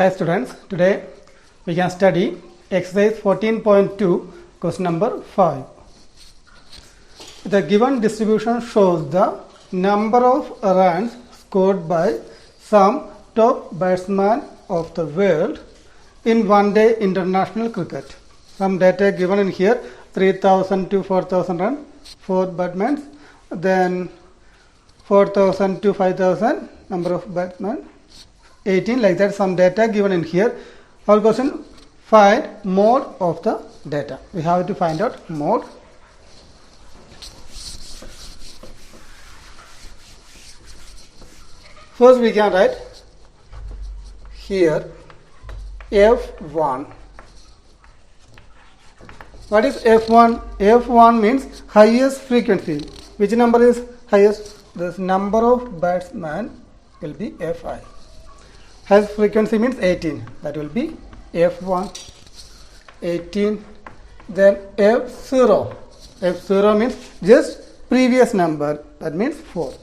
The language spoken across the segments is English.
Hi students, today we can study exercise 14.2 question number 5. The given distribution shows the number of runs scored by some top batsmen of the world in one-day international cricket. Some data given in here, 3,000 to 4,000 runs, 4 batsmen, then 4,000 to 5,000 number of batsmen, 18, like that. Some data given in here. Our question, find mode of the data. We have to find out mode. First we can write here F1. What is F1? F1 means highest frequency. Which number is highest? This number of batsmen will be Fi. Highest frequency means 18. That will be F1, 18. Then F0. F0 means just previous number. That means 4.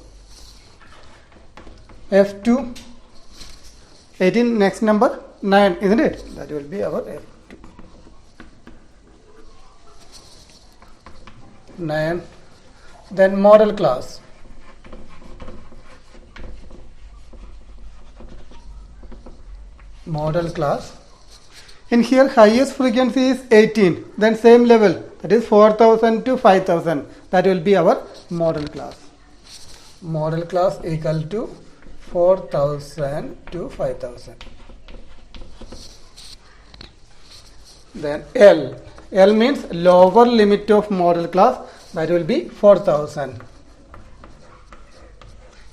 F2. 18 next number 9, isn't it? That will be our F2. 9. Then model class. Model class. In here highest frequency is 18. Then same level, that is 4,000 to 5,000. That will be our model class. Model class equal to 4,000 to 5,000. Then L. L means lower limit of model class. That will be 4,000.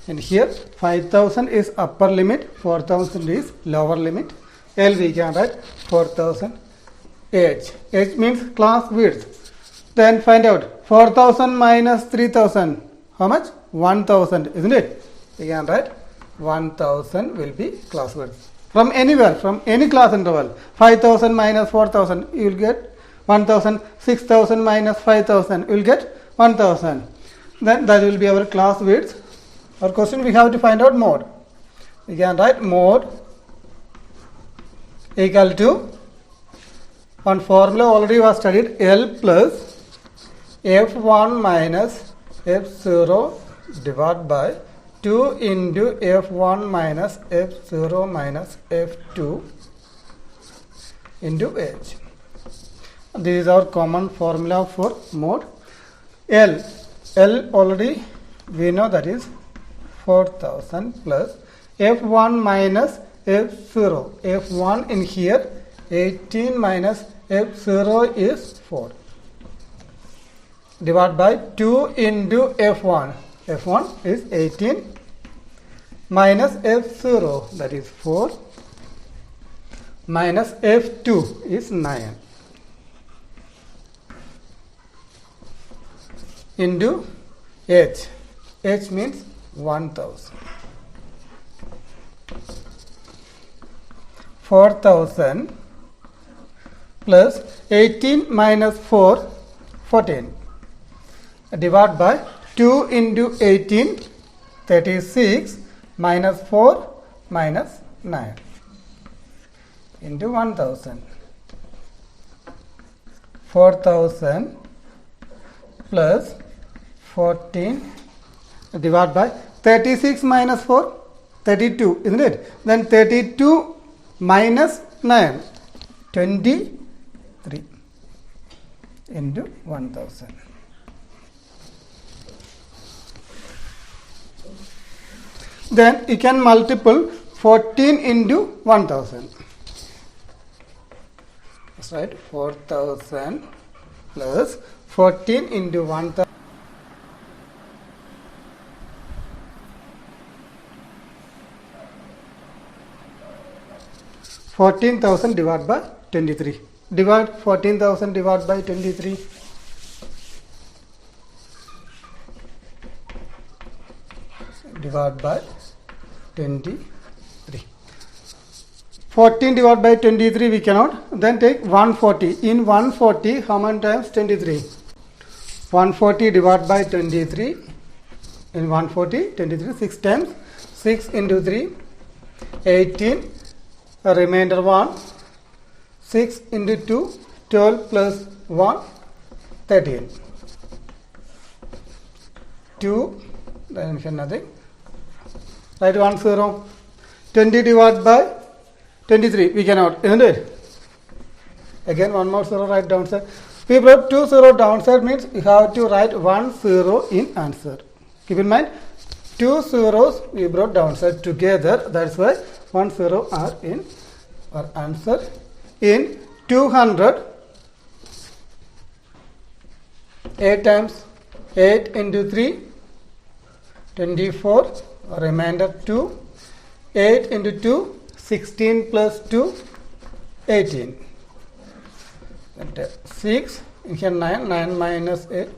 And here 5,000 is upper limit, 4,000 is lower limit. L we can write 4,000. H. H means class width. Then find out 4,000 minus 3,000. How much? 1,000, isn't it? We can write 1,000 will be class width. From anywhere, from any class interval. 5,000 minus 4,000, you will get 1,000. 6,000 minus 5,000, you will get 1,000. Then that will be our class width. Our question, we have to find out mode. We can write mode equal to, one formula already was studied, L plus F1 minus F0 divided by 2 into F1 minus F0 minus F2 into H. This is our common formula for mode. L already we know, that is 4,000 plus F1 minus F0. F1 in here 18 minus F0 is 4. Divided by 2 into F1. F1 is 18 minus F0, that is 4, minus F2 is 9 into H. H means 1,000. 4,000 plus 18 minus 4, 14. Divide by 2 into 18, 36, minus 4, minus 9 into 1,000. 4,000 plus 14 divided by 36 minus 4, 32, isn't it? Then 32 minus 9, 23 into 1,000. Then you can multiple 14 into 1,000. That's right, 4,000 plus 14 into 1,000. 14,000 divided by 23. Divide 14,000 divided by 23. Divide by 23. 14 divided by 23 we cannot. Then take 140. In 140, how many times 23? 140 divided by 23. In 140, 23, 6 times. 6 into 3, 18. remainder 1, 6 into 2, 12 plus 1, 13. 2, then nothing. Write 1 0. 20 divided by 23. We cannot, isn't it? Again, one more 0 right downside. We brought 2 0 downside means you have to write 1 0 in answer. Keep in mind, 2 zeros we brought downside together. That's why 1 0 are in our answer. In 200, 8 times 8 into 3, 24, remainder 2, 8 into 2, 16 plus 2, 18. 6, here 9, 9 minus 8,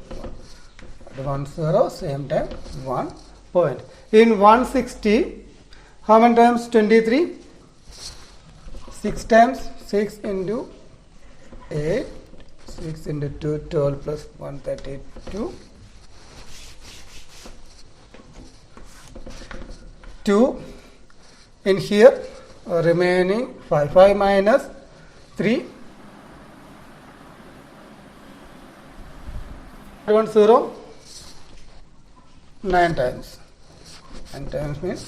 1 0, same time 1 point. In 160, how many times 23? 6 times 6 into 8, 6 into 2, 12 plus 1, 32. 2 in here, remaining 5, 5 minus 3, 1 0, 9 times. 9 times means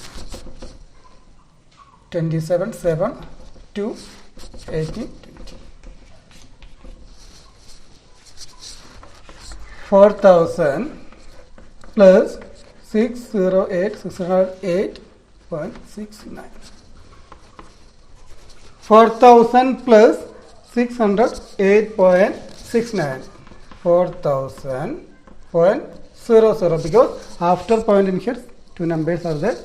27, 7, 2, 18, 20. 4,000 plus 608, 608.69. 4,000 plus 608.69. 4,000.00 because after point in here two numbers are there,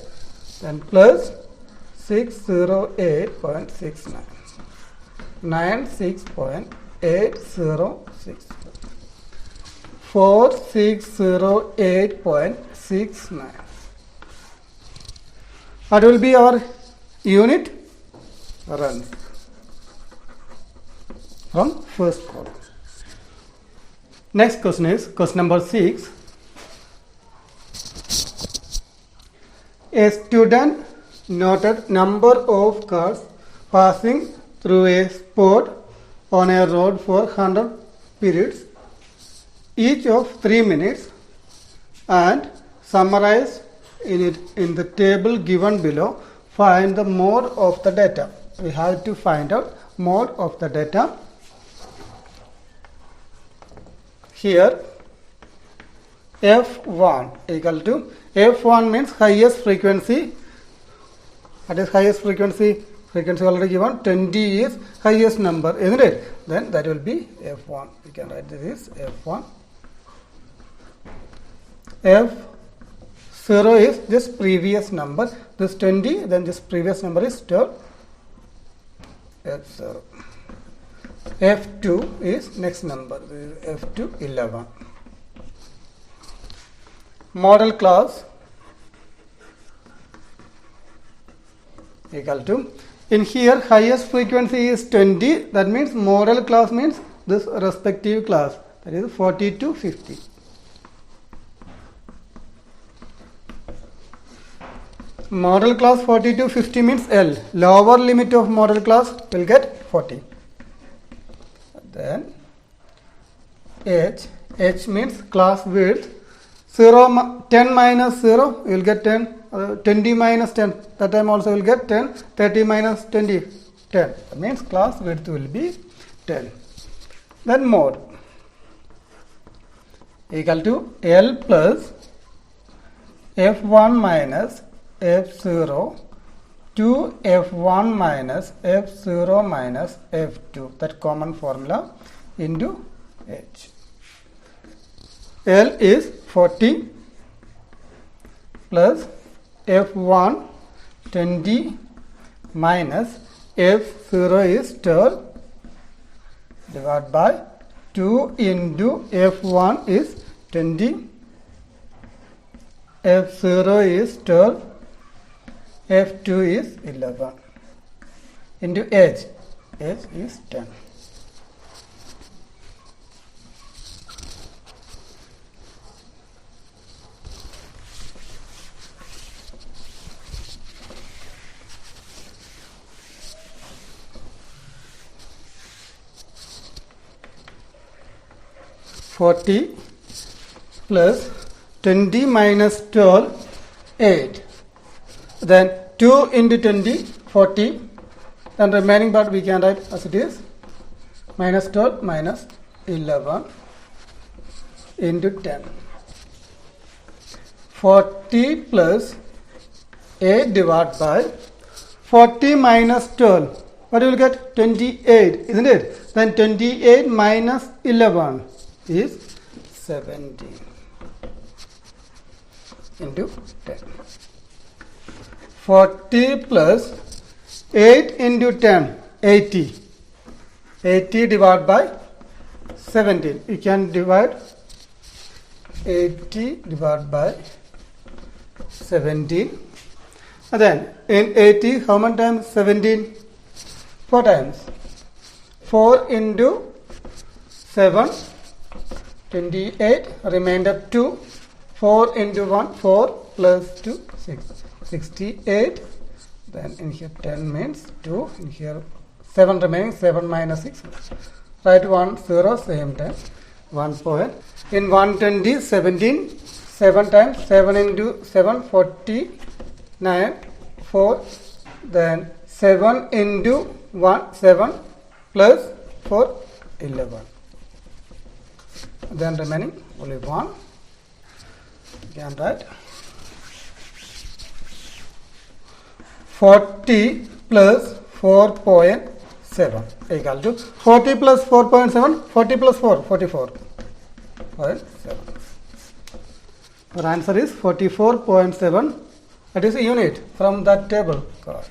then plus 608.69. 96.806. 4608.69. What will be our unit? Runs from first column. Next question is question number 6. A student noted number of cars passing through a spot on a road for 100 periods, each of 3 minutes, and summarized in the table given below. Find the mode of the data. We have to find out mode of the data. Here F1 equal to, F1 means highest frequency. What is highest frequency? Frequency already given, 20 is highest number, isn't it? Then that will be F1. We can write this is F1. F0 is just previous number. This 20, then this previous number is 12. F0. F2 is next number. This is F2, 11. Model class equal to, in here highest frequency is 20. That means model class means this respective class, that is 40 to 50. Model class 40 to 50 means L. Lower limit of model class will get 40. Then H. H means class width. 10 minus 0, you will get 10. 20 minus 10, that time also will get 10. 30 minus 20, 10. That means class width will be 10. Then mode equal to L plus F1 minus F0 to F1 minus F0 minus F2, that common formula, into H. L is 40 plus F1 20 minus F0 is 12 divided by 2 into F1 is 20, F0 is 12, F2 is 11 into H. H is 10. 40 plus 20 minus 12, 8. Then 2 into 20, 40. Then remaining part we can write as it is. Minus 12 minus 11 into 10. 40 plus 8 divided by 40 minus 12. What you will get? 28, isn't it? Then 28 minus 11 is 17 into 10. 40 plus 8 into 10, 80. 80 divided by 17. You can divide 80 divided by 17. And then in 80, how many times 17? 4 times. 4 into 7, 28, remainder 2. 4 into 1, 4 plus 2, 6. 68. Then in here 10 means 2. In here 7 remaining, 7 minus 6. Write 1, 0, same time. 1 point. In 120, 17. 7 times. 7 into 7, 49. 4. Then 7 into 1, 7 plus 4, 11. Then remaining only 1. You can write 40 plus 4.7 equal to 40 plus 4.7, 40 plus 4, 44.7. Our answer is 44.7. That is a unit from that table card.